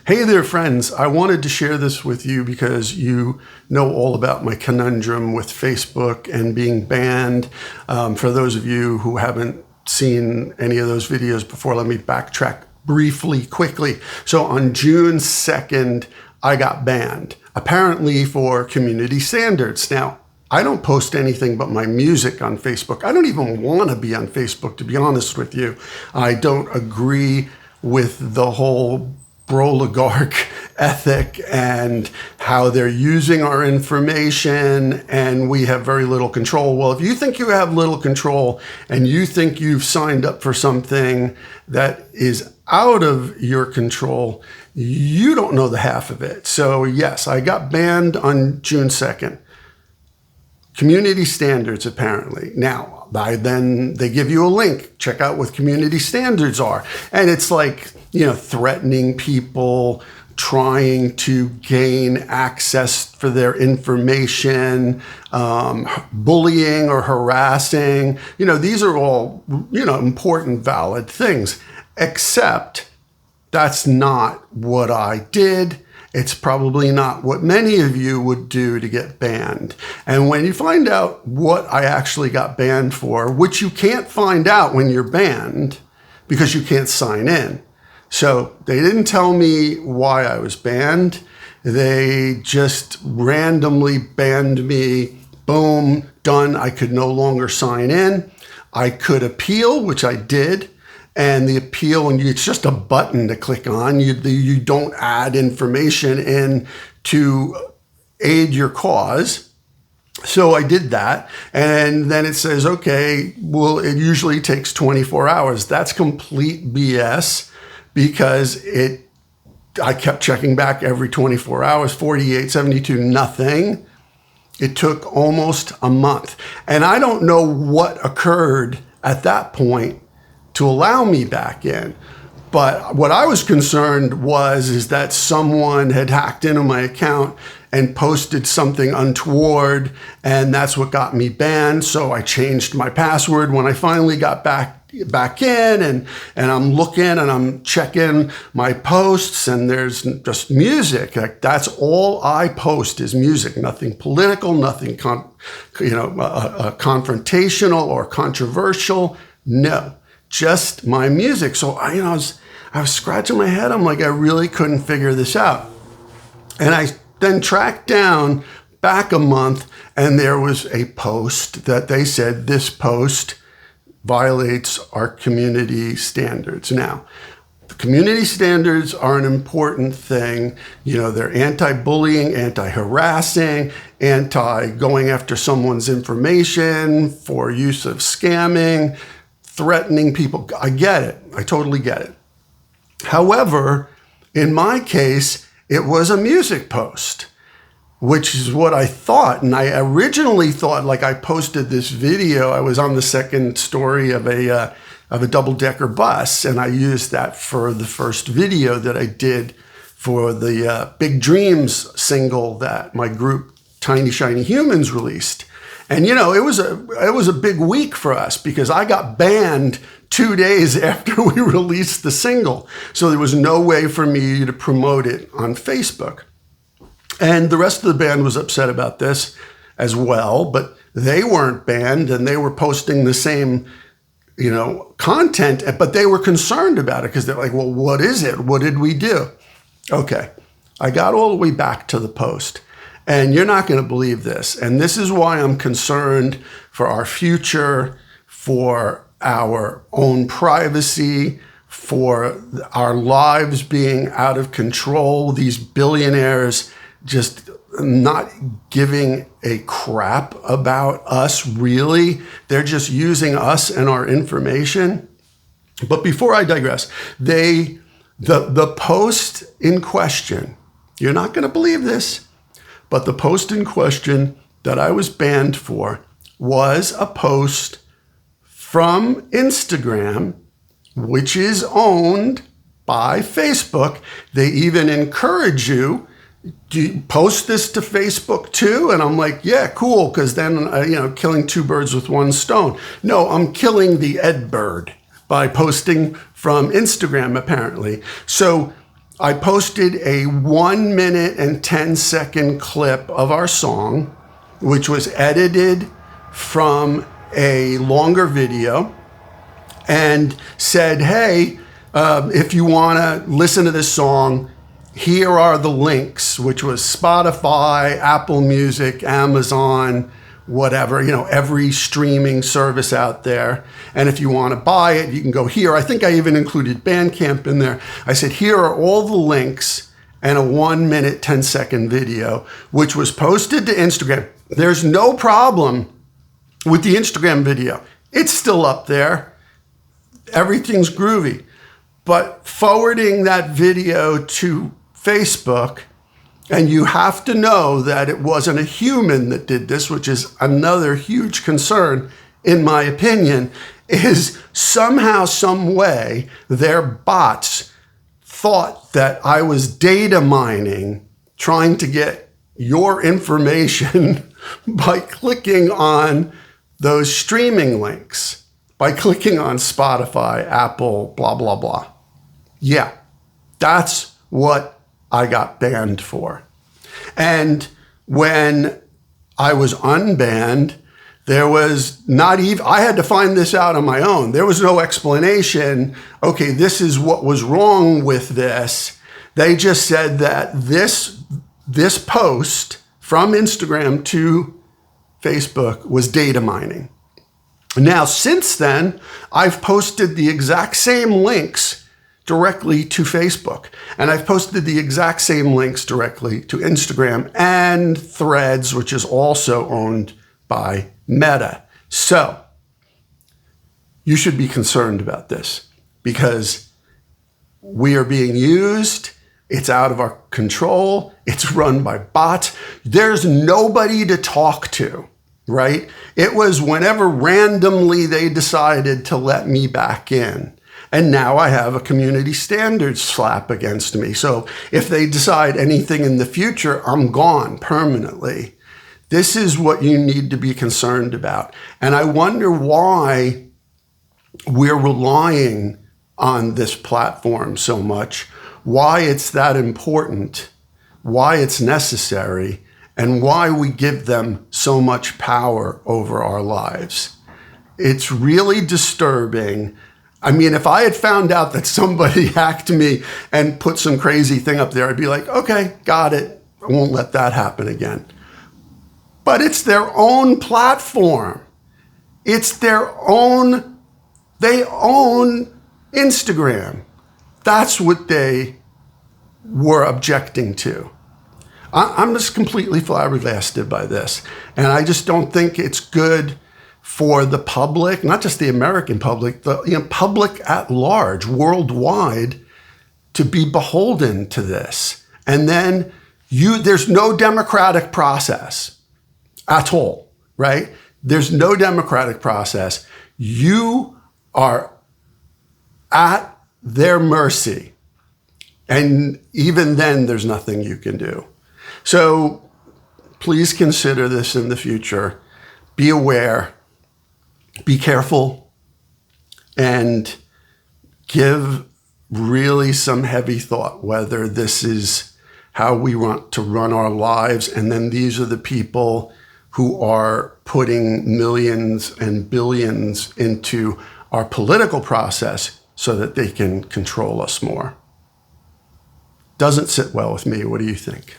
Hey there, friends. I wanted to share this with you because you know all about my conundrum with Facebook and being banned. For those of you who haven't seen any of those videos before, let me backtrack briefly, quickly. So on June 2nd, I got banned, apparently for community standards. Now, I don't post anything but my music on Facebook. I don't even want to be on Facebook, to be honest with you. I don't agree with the whole Broligarch ethic and how they're using our information and we have very little control. Well, if you think you have little control and you think you've signed up for something that is out of your control, you don't know the half of it. So yes, I got banned on June 2nd. Community standards, apparently. Now, then they give you a link. Check out what community standards are. And it's like, threatening people, trying to gain access for their information, bullying or harassing. These are all, important, valid things. Except that's not what I did. It's probably not what many of you would do to get banned. And when you find out what I actually got banned for, which you can't find out when you're banned because you can't sign in. So they didn't tell me why I was banned. They just randomly banned me. Boom, done. I could no longer sign in. I could appeal, which I did. And the appeal, and it's just a button to click on. You don't add information in to aid your cause. So I did that. And then it says, okay, well, it usually takes 24 hours. That's complete BS because I kept checking back every 24 hours, 48, 72, nothing. It took almost a month. And I don't know what occurred at that point to allow me back in. But what I was concerned is that someone had hacked into my account and posted something untoward, and that's what got me banned. So I changed my password when I finally got back in, and I'm looking and I'm checking my posts, and there's just music. Like, that's all I post is music, nothing political, nothing confrontational or controversial. No. Just my music. So I was scratching my head. I'm like, I really couldn't figure this out. And I then tracked down back a month, and there was a post that they said this post violates our community standards. Now, the community standards are an important thing. They're anti-bullying, anti-harassing, anti-going after someone's information for use of scamming, threatening people. I get it. I totally get it. However, in my case, it was a music post, which is what I thought. And I originally thought, like, I posted this video. I was on the second story of a double-decker bus, and I used that for the first video that I did for the Big Dreams single that my group Tiny Shiny Humans released. And, it was a big week for us because I got banned 2 days after we released the single. So there was no way for me to promote it on Facebook. And the rest of the band was upset about this as well, but they weren't banned and they were posting the same, content, but they were concerned about it because they're like, well, what is it? What did we do? Okay. I got all the way back to the post. And you're not going to believe this. And this is why I'm concerned for our future, for our own privacy, for our lives being out of control, these billionaires just not giving a crap about us, really. They're just using us and our information. But before I digress, the post in question, you're not going to believe this, but the post in question that I was banned for was a post from Instagram, which is owned by Facebook. They even encourage you, do you post this to Facebook too? And I'm like, yeah, cool, because then, killing two birds with one stone. No, I'm killing the Ed bird by posting from Instagram, apparently. So I posted a 1 minute and 10-second clip of our song, which was edited from a longer video, and said, hey, if you want to listen to this song, here are the links, which was Spotify, Apple Music, Amazon, whatever, every streaming service out there. And if you want to buy it, you can go here. I think I even included Bandcamp in there. I said, here are all the links and a 1 minute, 10-second video, which was posted to Instagram. There's no problem with the Instagram video. It's still up there. Everything's groovy. But forwarding that video to Facebook, and you have to know that it wasn't a human that did this, which is another huge concern, in my opinion, is somehow, some way, their bots thought that I was data mining, trying to get your information by clicking on those streaming links, by clicking on Spotify, Apple, blah, blah, blah. Yeah, that's what I got banned for. And when I was unbanned, there was not even, I had to find this out on my own. There was no explanation. Okay, this is what was wrong with this. They just said that this post from Instagram to Facebook was data mining. Now, since then, I've posted the exact same links directly to Facebook. And I've posted the exact same links directly to Instagram and Threads, which is also owned by Meta. So you should be concerned about this because we are being used. It's out of our control. It's run by bots. There's nobody to talk to, right? It was whenever randomly they decided to let me back in. And now I have a community standards slap against me. So if they decide anything in the future, I'm gone permanently. This is what you need to be concerned about. And I wonder why we're relying on this platform so much, why it's that important, why it's necessary, and why we give them so much power over our lives. It's really disturbing. I mean, if I had found out that somebody hacked me and put some crazy thing up there, I'd be like, okay, got it. I won't let that happen again. But it's their own platform. It's their own, they own Instagram. That's what they were objecting to. I'm just completely flabbergasted by this. And I just don't think it's good for the public, not just the American public, the public at large, worldwide, to be beholden to this. And then there's no democratic process at all, right? There's no democratic process. You are at their mercy. And even then, there's nothing you can do. So please consider this in the future. Be aware. Be careful and give really some heavy thought whether this is how we want to run our lives. And then these are the people who are putting millions and billions into our political process so that they can control us more. Doesn't sit well with me. What do you think?